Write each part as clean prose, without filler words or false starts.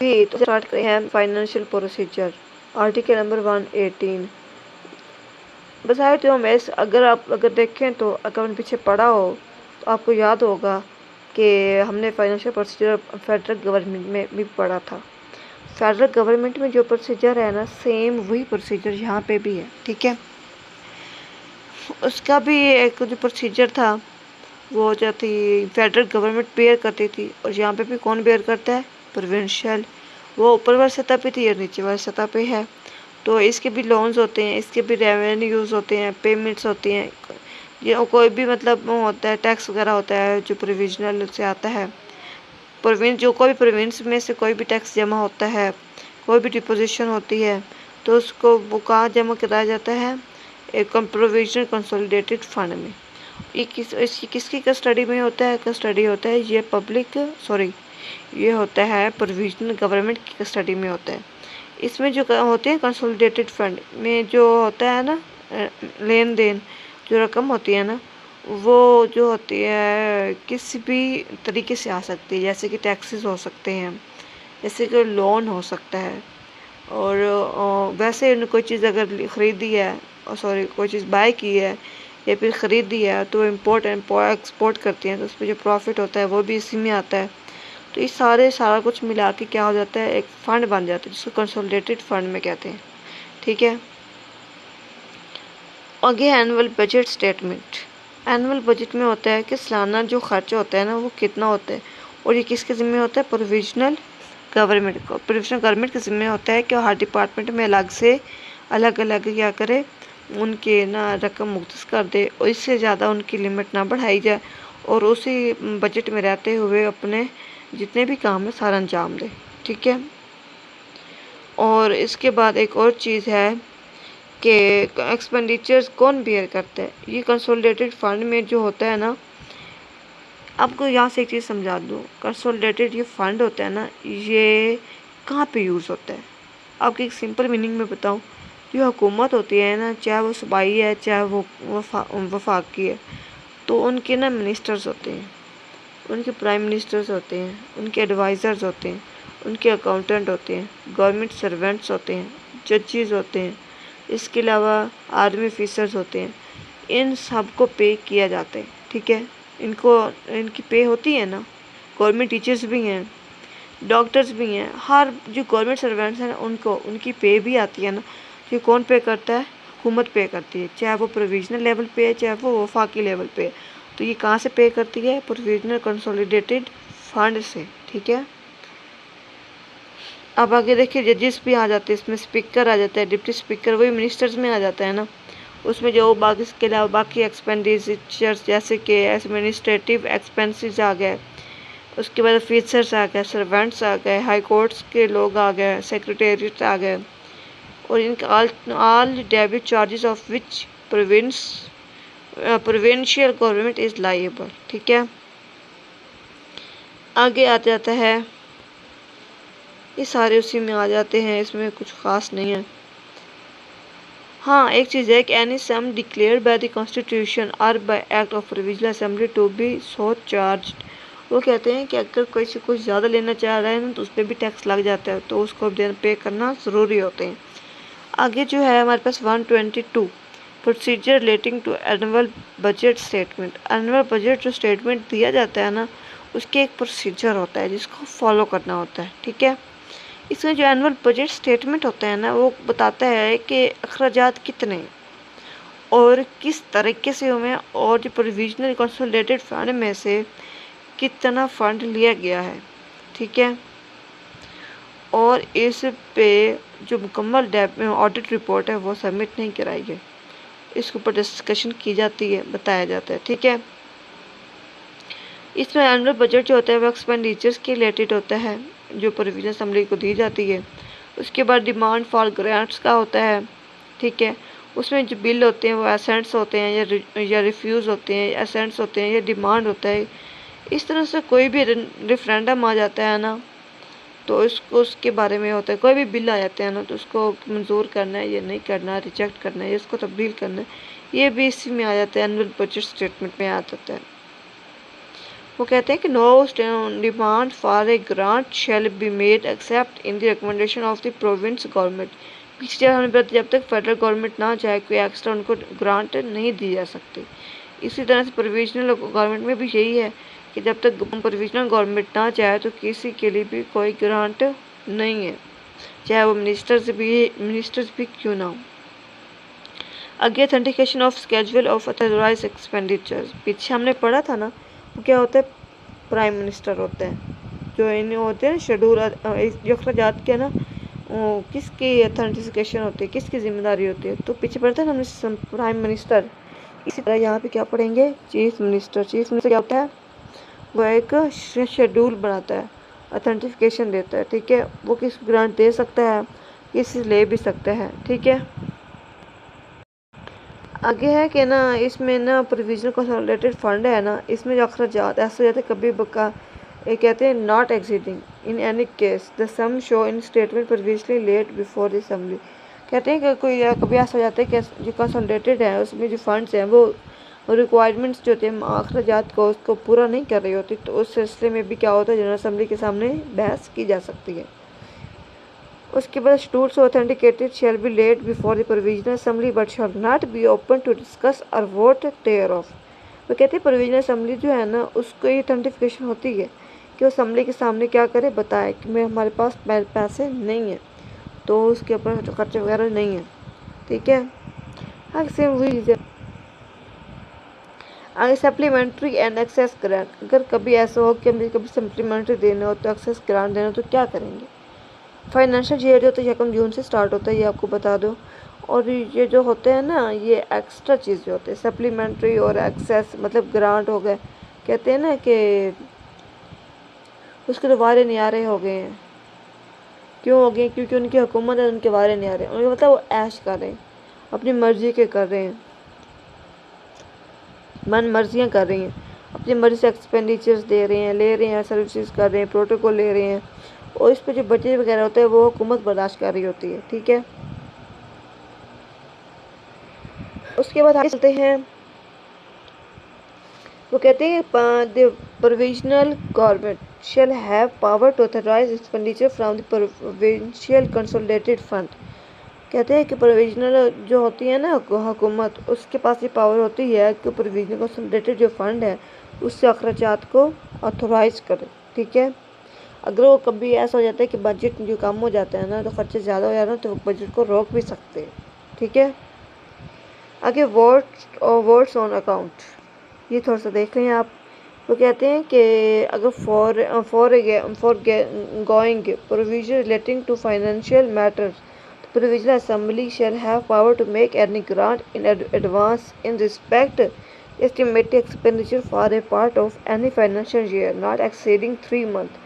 भी तो स्टार्ट करें हैं फाइनेंशियल प्रोसीजर आर्टिकल नंबर 118। बजाय हम अगर देखें तो अगर हमने पीछे पढ़ा हो तो आपको याद होगा कि हमने फाइनेंशियल प्रोसीजर फेडरल गवर्नमेंट में भी पढ़ा था। फेडरल गवर्नमेंट में जो प्रोसीजर है ना, सेम वही प्रोसीजर यहाँ पे भी है। ठीक है, उसका भी एक जो प्रोसीजर था वो जो थी फेडरल गवर्नमेंट बेयर करती थी, और यहाँ पे भी कौन बेयर करता है? प्रोविंशियल। वो ऊपर वाली सतह पे थी और नीचे वाली सतह पे है। तो इसके भी लोन्स होते हैं, इसके भी रेवेन्यूज होते हैं, पेमेंट्स होती हैं, ये कोई भी मतलब होता है, टैक्स वगैरह होता है जो प्रोविजनल से आता है। कोई भी प्रोविंस में से कोई भी टैक्स जमा होता है, कोई भी डिपोजिशन होती है, तो उसको वो कहाँ जमा कराया जाता है? एक प्रोविजनल कंसोलिडेटेड फंड में। ये किसकी कस्टडी में होता है? कस्टडी होता है ये होता है प्रोविजनल गवर्नमेंट की कस्टडी में होता है। इसमें जो होते हैं कंसोलिडेटेड फंड में जो होता है ना, लेन देन जो रकम होती है ना, वो जो होती है किसी भी तरीके से आ सकती है, जैसे कि टैक्सेस हो सकते हैं, जैसे कि लोन हो सकता है, और वैसे उन्होंने कोई चीज़ अगर ख़रीदी है कोई चीज़ बाय की है या फिर ख़रीदी है तो इम्पोर्ट एक्सपोर्ट करती हैं, तो उस पर जो प्रॉफिट होता है वो भी इसी में आता है। तो ये सारा कुछ मिला के क्या हो जाता है? एक फ़ंड बन जाता है जिसको कंसोलिडेटेड फंड में कहते हैं। ठीक है, आगे annual budget statement. Annual budget में होता है कि सालाना जो खर्चा होता है ना वो कितना होता है, और ये किसके ज़िम्मे होता है? प्रोविजनल गवर्नमेंट के ज़िम्मे होता है कि हर डिपार्टमेंट में अलग अलग क्या करे, उनके ना रकम मुख्तस कर दे, और इससे ज़्यादा उनकी लिमिट ना बढ़ाई जाए, और उसी बजट में रहते हुए अपने जितने भी काम है सारा अंजाम दे। ठीक है, और इसके बाद एक और चीज़ है कि एक्सपेंडिचर्स कौन बेयर करता है? ये कंसोलिडेटेड फंड में जो होता है ना, आपको यहाँ से एक चीज़ समझा दूँ, कंसोलिडेटेड ये फंड होता है ना, ये कहाँ पे यूज़ होता है? आपको एक सिंपल मीनिंग में बताऊँ, जो हुकूमत होती है ना, चाहे वो सूबाई है चाहे वो वफाकी है, तो उनके ना मिनिस्टर्स होते हैं, उनके प्राइम मिनिस्टर्स होते हैं, उनके एडवाइज़र्स होते हैं, उनके अकाउंटेंट होते हैं, गवर्नमेंट सर्वेंट्स होते हैं, जजेस होते हैं, इसके अलावा आर्मी ऑफिसर्स होते हैं। इन सब को पे किया जाता है। ठीक है, इनकी पे होती है ना। गवर्नमेंट टीचर्स भी हैं, डॉक्टर्स भी हैं, हर जो गवर्नमेंट सर्वेंट्स हैं उनको उनकी पे भी आती है ना। तो कौन पे करता है? हुकूमत पे करती है, चाहे वो प्रोविजनल लेवल पे है चाहे वो वफाकी लेवल पे है। तो ये कहाँ से पे करती है? प्रोविजनल कंसोलिडेटेड फंड से। ठीक है, अब आगे देखिए जजेस भी आ जाते हैं इसमें, स्पीकर आ जाता है, डिप्टी स्पीकर वही मिनिस्टर्स में आ जाता है ना। उसमें जो बाकी इसके अलावा बाकी एक्सपेंडिचर्स जैसे कि एडमिनिस्ट्रेटिव एक्सपेंसेस आ गए, उसके बाद ऑफिसर्स आ गए, सर्वेंट्स आ गए, हाई कोर्ट्स के लोग आ गए, सेक्रेटेरिएट आ गए, और इनका all debit charges of which provincial government is liable. ठीक है, आगे आ जाता है, ये सारे उसी में आ जाते हैं, इसमें कुछ ख़ास नहीं है। हाँ, एक चीज़ है कि any sum declared by the constitution और by act of provincial assembly to be so charged. वो कहते हैं कि अगर कोई से कुछ ज़्यादा लेना चाह रहा है ना तो उस पर भी टैक्स लग जाता है, तो उसको पे करना ज़रूरी होते हैं। आगे जो है हमारे पास 122 procedure relating to annual budget statement. Annual budget जो स्टेटमेंट दिया जाता है ना, उसके एक प्रोसीजर होता है जिसको फॉलो करना होता है। ठीक है, इसमें जो एनुअल बजट स्टेटमेंट होता है ना, वो बताता है कि अखराजात कितने और किस तरीके से हुए, और जो प्रोविजनल कंसोलिडेटेड फंड में से कितना फंड लिया गया है। ठीक है, और इस पे जो मुकम्मल ऑडिट रिपोर्ट है वो सबमिट नहीं कराई गई, इसके ऊपर डिस्कशन की जाती है, बताया जाता है। ठीक है, इसमें एनुअल बजट जो होता है वो एक्सपेंडिचर्स के रिलेटेड होता है जो प्रोविजनल असेंबली को दी जाती है। उसके बाद डिमांड फॉर ग्रांट्स का होता है। ठीक है, उसमें जो बिल होते हैं वो असेंट्स होते हैं या रिफ्यूज़ होते हैं, असेंट्स होते हैं या डिमांड होता है। इस तरह से कोई भी रेफरेंडम आ जाता है ना, तो उसके बारे में होता है। कोई भी बिल आ जाते हैं ना, तो उसको मंजूर करना है या नहीं करना, रिजेक्ट करना है या उसको तब्दील करना है, ये भी इसी में आ जाता है, एनुअल बजट स्टेटमेंट में आ जाता है। वो कहते हैं कि no demand for a grant shall be made except in the recommendation of the province government. पीछे जब तक फेडरल गवर्नमेंट ना चाहे कोई एक्स्ट्रा उनको ग्रांट नहीं दी जा सकती। इसी तरह से प्रोविजनल गवर्नमेंट में भी यही है कि जब तक प्रोविजनल गवर्नमेंट ना चाहे तो किसी के लिए भी कोई ग्रांट नहीं है, चाहे वो मिनिस्टर्स भी क्यों ना हो। आगे authentication of schedule of authorised expenditures. पीछे हमने पढ़ा था ना, वो क्या होता है, प्राइम मिनिस्टर होते हैं जो इन होते हैं शेड्यूल जो अखराजात के ना किसकी ऑथेंटिकेशन होती है, किसकी जिम्मेदारी होती है। तो पीछे पढ़ते हैं हमने प्राइम मिनिस्टर। इसी तरह यहाँ पे क्या पढ़ेंगे, चीफ मिनिस्टर। चीफ मिनिस्टर क्या होता है, वो एक शेड्यूल बनाता है, ऑथेंटिफिकेशन देता है, ठीक है। वो किस ग्रांट दे सकता है, किस ले भी सकता है, ठीक है। आगे है कि ना इसमें ना प्रोविजनल कंसोलिडेटेड फंड है ना, इसमें जो अखराजात ऐसे हो जाते कभी बका ये कहते हैं not exceeding in any case the sum show in statement provisionally laid before the assembly. कहते हैं कि कोई कभी ऐसा हो जाता है कि जो कंसोलिडेटेड है उसमें जो फंड्स हैं वो रिक्वायरमेंट्स जो होते हैं अखराजात को उसको पूरा नहीं कर रही होती, तो उस सिलसिले में भी क्या होता है, जनरल असेंबली के सामने बहस की जा सकती है। उसके बाद stools authenticated shall be laid before the provisional assembly but shall not be open to discuss or vote thereof. वो कहते हैं प्रोविजनल असेंबली जो है ना उसको ये ऑथेंटिफिकेशन होती है कि वो असेंबली के सामने क्या करे, बताए कि मैं हमारे पास पैसे नहीं है, तो उसके ऊपर खर्चे वगैरह नहीं है, ठीक है। आगे सेम वही आगे सप्लीमेंट्री एंड एक्सेस ग्रांट। अगर कभी ऐसा हो कि हमें कभी सप्लीमेंट्री देना हो तो एक्सेस ग्रांट देना हो तो क्या करेंगे। फाइनेंशियल ईयर जो होता है 1 जून से स्टार्ट होता है, ये आपको बता दो। और ये जो होते हैं ना ये एक्स्ट्रा चीज़ जो होते हैं सप्लीमेंट्री और एक्सेस मतलब ग्रांट हो गए, कहते हैं ना कि उसके तो वारे न्यारे हो गए हैं। क्यों हो गए, क्योंकि उनकी हुकूमत है, उनके वारे न्यारे, उनका मतलब वो ऐश कर रहे हैं, अपनी मर्जी के कर रहे हैं, मन मर्जियाँ कर रही हैं, अपनी मर्जी से एक्सपेंडिचर्स दे रहे हैं, ले रहे हैं, सर्विसेज कर रहे हैं, प्रोटोकॉल ले रहे हैं, और इस पर जो बजट वगैरह होता है वो हुकूमत बर्दाश्त कर रही होती है, ठीक है। उसके बाद आगे चलते हैं, वो कहते हैं the provisional government shall have power to authorise expenditure from the provincial consolidated fund. कहते हैं कि प्रोविजनल जो होती है ना हुकूमत, उसके पास ये पावर होती है कि प्रोविजनल कंसोलिडेटेड जो फंड है उससे अखराजात को ऑथोराइज करे, ठीक है। अगर वो कभी ऐसा हो जाता है कि बजट जो कम हो जाता है ना तो खर्चे ज़्यादा हो जाते हैं तो बजट को रोक भी सकते हैं, ठीक है। आगे वोट्स ऑन अकाउंट, ये थोड़ा सा देख लें आप। वो कहते हैं कि अगर foregoing provision relating to financial matters provisional assembly shall have power to make any grant in advance in respect estimated expenditure for a part of any financial year not exceeding 3 month.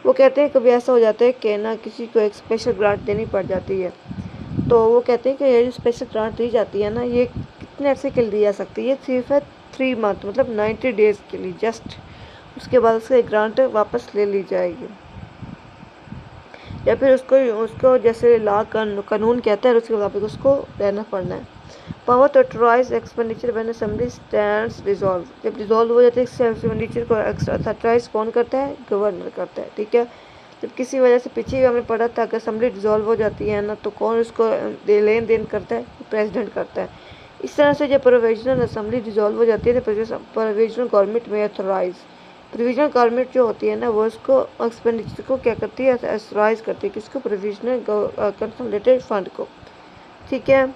वो कहते हैं कभी ऐसा हो जाता है कि ना किसी को एक स्पेशल ग्रांट देनी पड़ जाती है, तो वो कहते हैं कि ये जो स्पेशल ग्रांट दी जाती है ना ये कितने अर्से के लिए दी जा सकती है, ये सिर्फ है 3 मंथ मतलब 90 डेज़ के लिए जस्ट। उसके बाद उसका ग्रांट वापस ले ली जाएगी या फिर उसको जैसे लॉ कानून कहता है उसके मुताबिक उसको रहना पड़ना है। Power to authorise expenditure when assembly stands dissolve, जब डिसॉल्व हो जाते हैं एक्सपेंडिचर को ऑथराइज कौन करता है, गवर्नर करता है, ठीक है। जब किसी वजह से पीछे हमने पढ़ा था कि असेंबली डिसॉल्व हो जाती है ना तो कौन उसको लेन देन करता है, प्रेसिडेंट करता है। इस तरह से जब प्रोविजनल असेंबली डिसॉल्व हो जाती है तो प्रोविजनल गवर्नमेंट में ऑथराइज, प्रोविजनल गवर्नमेंट जो होती है ना वो उसको एक्सपेंडिचर को क्या करती है, ऑथराइज करती है, किसको, प्रोविजनल कंसोलिडेटेड फंड को, ठीक है।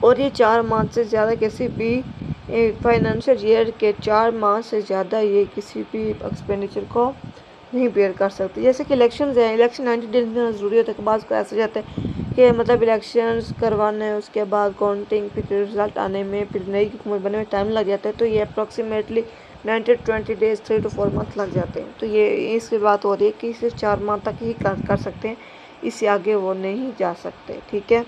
और ये 4 माह से ज़्यादा किसी भी फाइनेंशियल ईयर के 4 माह से ज़्यादा ये किसी भी एक्सपेंडिचर को नहीं बेयर कर सकती। जैसे कि इलेक्शंस हैं, इलेक्शन 90 डेज में ज़रूरी होता है कि बाद को ऐसा जाता है कि मतलब इलेक्शंस करवाने उसके बाद काउंटिंग फिर रिज़ल्ट आने में फिर नई हुकूमत बनने में टाइम लग जाता है, तो ये अप्रॉक्सीमेटली 20 डेज़ 3 to 4 मंथ लग जाते हैं। तो ये इसकी बात हो रही है कि सिर्फ 4 माह तक ही कर सकते हैं, इससे आगे वो नहीं जा सकते, ठीक है।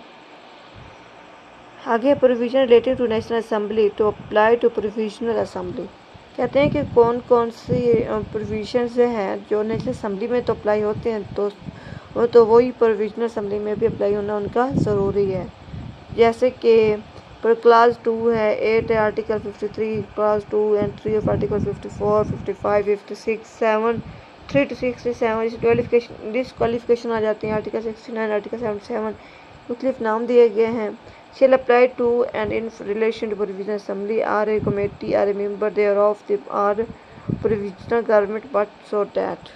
आगे provision related to national assembly to apply to provisional assembly. कहते हैं कि कौन कौन सी प्रोविजंस हैं जो नेशनल असेंबली में तो अप्लाई होते हैं तो वही प्रोविजनल असेंबली में भी अप्लाई होना उनका ज़रूरी है। जैसे कि पर क्लास 2 है 8 है article 53, class 2 and 3 of article 54, 55, 56, 7, 3 to 67 disqualification आ जाती हैं। आर्टिकल 69, आर्टिकल 77 मुख्तलिफ नाम दिए गए हैं। Shall apply to and in relation to provisional assembly or a committee or a member thereof the or provisional government but so that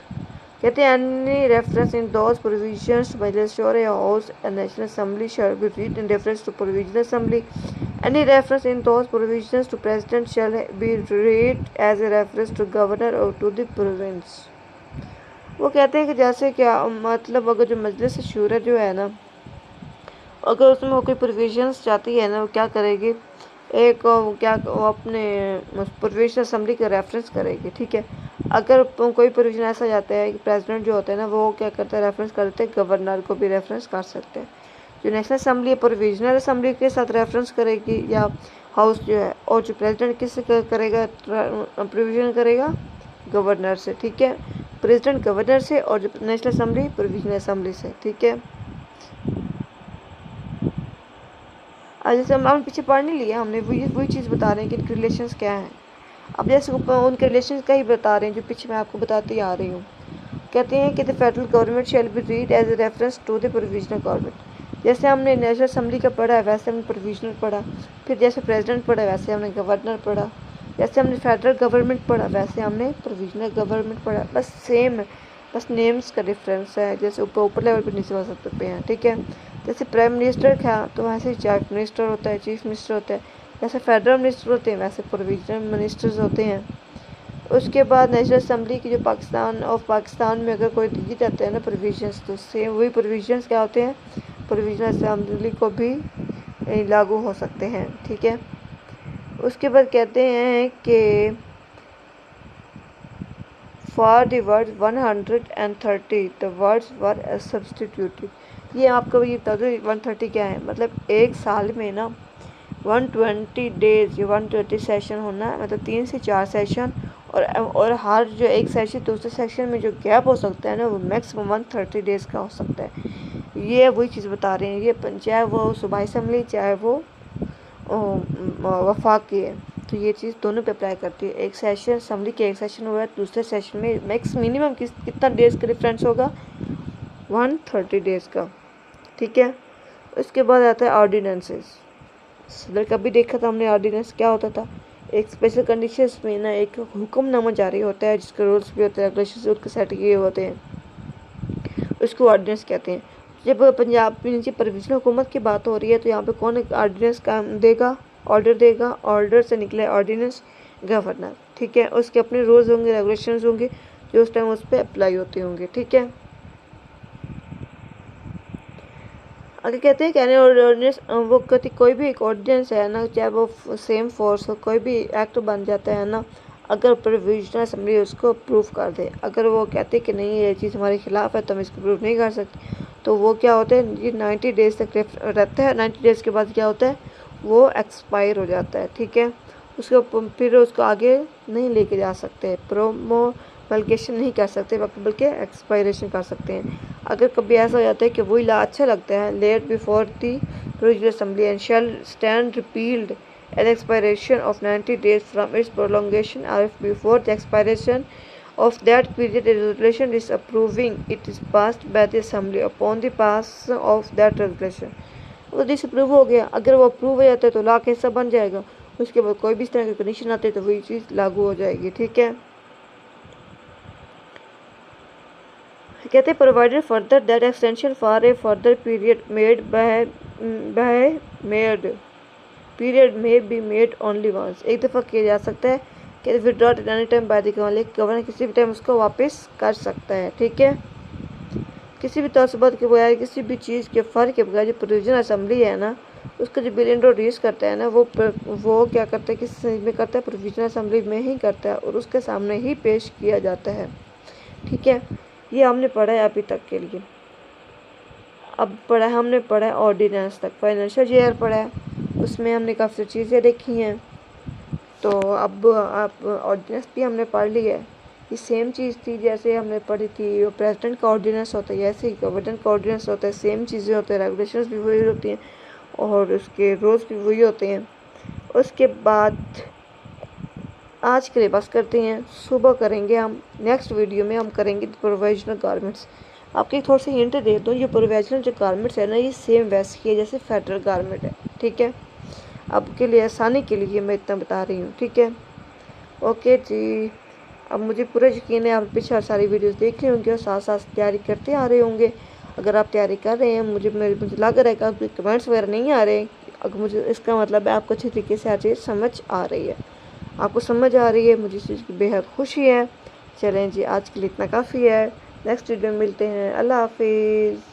कहते हैं any reference in those provisions by legislature house and national assembly shall be read in reference to provisional assembly any reference in those provisions to president shall be read as a reference to governor or to the province. वो कहते हैं कि जैसे क्या मतलब अगर जो मजलिस शूरा जो है ना, अगर उसमें वो कोई प्रोविजंस चाहती है ना, वो क्या करेगी, एक क्या वो अपने प्रोविजनल असेंबली का रेफरेंस करेगी। ठीक है, अगर कोई प्रोविजन ऐसा जाता है कि प्रेसिडेंट जो होता है ना, वो क्या करता है, रेफरेंस करते हैं, गवर्नर को भी रेफरेंस कर सकते हैं। जो नेशनल असेंबली है प्रोविजनल असेंबली के साथ रेफरेंस करेगी या हाउस जो है, और जो प्रेसिडेंट किससे करेगा, प्रोविजन करेगा गवर्नर से। ठीक है, प्रेसिडेंट गवर्नर से और जो नेशनल असेंबली प्रोविजनल असेंबली से। ठीक है, जैसे हम पीछे पढ़ नहीं लिया हमने, वही चीज़ बता रहे हैं कि इनके रिलेशंस क्या हैं। अब जैसे उनके रिलेशंस का ही बता रहे हैं जो पीछे मैं आपको बताती आ रही हूँ। कहते हैं कि the federal government shall be read as a reference to the provisional government. जैसे हमने नेशनल असेंबली का पढ़ा है वैसे हमने प्रोविजनल पढ़ा, फिर जैसे प्रेसिडेंट पढ़ा वैसे हमने गवर्नर पढ़ा, जैसे हमने फेडरल गवर्नमेंट पढ़ा वैसे हमने प्रोविजनल गवर्नमेंट पढ़ा। बस सेम है, बस नेम्स का डिफरेंस है, जैसे ऊपर लेवल पर नीचे हो सकते हैं। ठीक है, जैसे प्राइम मिनिस्टर था तो वैसे चीफ मिनिस्टर होता है, चीफ मिनिस्टर होता है। जैसे फेडरल मिनिस्टर होते हैं वैसे प्रोविजनल मिनिस्टर्स होते हैं। उसके बाद नेशनल असेंबली की जो पाकिस्तान में अगर कोई दिए जाते हैं ना प्रोविजंस, तो सेम वही प्रोविजंस क्या होते हैं, प्रोविजनल असेंबली को भी लागू हो सकते हैं। ठीक है, उसके बाद कहते हैं कि for the word 130 the words were substituted. ये आपको ये बता दो 130 क्या है, मतलब एक साल में ना 120 डेज या 120 सेशन होना है, मतलब 3 से 4 सेशन, और हर जो एक सेशन दूसरे सेशन में जो गैप हो सकता है ना, वो मैक्सिमम 130 डेज का हो सकता है। ये वही चीज़ बता रहे हैं, ये चाहे वो सूबाई असम्बली चाहे वो वफाक की है, तो ये चीज़ दोनों पे अप्लाई करती है। एक सेशन असम्बली के एक सेशन हुआ है, दूसरे सेशन में मिनिमम कितना डेज का डिफरेंस होगा, 130 डेज का। ठीक है, उसके बाद आता है ऑर्डिनेंसेस। सदर का भी देखा था हमने, ऑर्डिनेंस क्या होता था, एक स्पेशल कंडीशंस में ना एक हुक्मनामा जारी होता है जिसके रूल्स भी होते हैं, रेगुलेशंस उसके सेट किए होते हैं, उसको ऑर्डिनेंस कहते हैं। जब पंजाब में नीचे प्रोविजनल हुकूमत की बात हो रही है तो यहाँ पे कौन ऑर्डिनेंस काम देगा, ऑर्डर देगा, ऑर्डर से निकले ऑर्डिनेंस गवर्नर। ठीक है, उसके अपने रूल्स होंगे, रेगुलेशंस होंगे जो उस टाइम उस पर अप्लाई होते होंगे। ठीक है, आगे कहते हैं कहने ऑर्डिनेंस वो कहती कोई भी एक ऑर्डिनेंस है ना, चाहे वो सेम फोर्स हो, कोई भी एक्ट बन जाता है ना अगर प्रोविजनल असेंबली उसको अप्रूव कर दे। अगर वो कहते कि नहीं ये चीज़ हमारे खिलाफ है तो हम इसको अप्रूव नहीं कर सकते, तो वो क्या होता है, ये 90 डेज तक रहता है। 90 डेज के बाद क्या होता है, वो एक्सपायर हो जाता है। ठीक है, उसको फिर उसको आगे नहीं लेके जा सकते, प्रोमोलगेशन नहीं कर सकते, बल्कि एक्सपायरेशन कर सकते हैं। अगर कभी ऐसा हो जाता है कि वही ला अच्छा लगता है, laid before the provisional assembly and shall stand repealed at the expiration of 90 days from its prolongation, or if before the expiration of that period a resolution disapproving it is passed by the assembly upon the pass of that resolution। वो disapprove हो गया, अगर वो approve हो जाता है तो law का हिस्सा बन जाएगा, उसके बाद कोई भी इस तरह की कंडीशन आती है तो वही चीज़ लागू हो जाएगी। ठीक है, कहते हैं provided further that extension for a further period period में बी मेड ओनली वंस। एक दफ़ा किया जा सकता है कि withdraw at any time by the governor किसी भी टाइम उसको वापस कर सकता है। ठीक है, किसी भी तौसबत के बगैर, किसी भी चीज़ के फ़र्क के बगैर जो प्रोविजनल असेंबली है ना, उसका जो बिल इंट्रोड्यूस करता है ना, वो क्या करता है, किस में करता है, प्रोविजनल असेंबली में ही करता है और उसके सामने ही पेश किया जाता है। ठीक है, ये हमने पढ़ा है अभी तक के लिए। अब हमने पढ़ा है ऑर्डिनेंस तक, फाइनेंशियल ईयर पढ़ा है, उसमें हमने काफ़ी चीज़ें देखी हैं। तो अब आप ऑर्डिनेंस भी हमने पढ़ ली है, ये सेम चीज़ थी जैसे हमने पढ़ी थी, वो प्रेसिडेंट का ऑर्डिनेंस होता है, ऐसे ही गवर्नर का ऑर्डिनेंस होता है, सेम चीज़ें होते हैं, रेगुलेशंस भी वही होती हैं। और उसके रोज़ भी वही होते हैं। उसके बाद आज के लिए बस करते हैं, सुबह करेंगे हम, नेक्स्ट वीडियो में हम करेंगे प्रोविजनल गारमेंट्स। आपको एक थोड़ी सी हिंट दे दूँ, ये प्रोविजनल जो गारमेंट्स है ना, ये सेम वैसे ही है जैसे फेडरल गारमेंट है, ठीक है। अब के लिए आसानी के लिए मैं इतना बता रही हूँ, ठीक है। ओके जी, अब मुझे पूरा यकीन है आप पीछे सारी वीडियोस देख रहे होंगे और साथ साथ तैयारी करते आ रहे होंगे। अगर आप तैयारी कर रहे हैं, मुझे लग रहा है कि आपके कमेंट्स वगैरह नहीं आ रहे, अगर मुझे इसका मतलब है आपको अच्छी तरीके से हर चीज़ समझ आ रही है, आपको समझ आ रही है, मुझे इस चीज़ की बेहद खुशी है। चलें जी, आज के लिए इतना काफ़ी है, नेक्स्ट वीडियो में मिलते हैं, अल्लाह हाफिज़।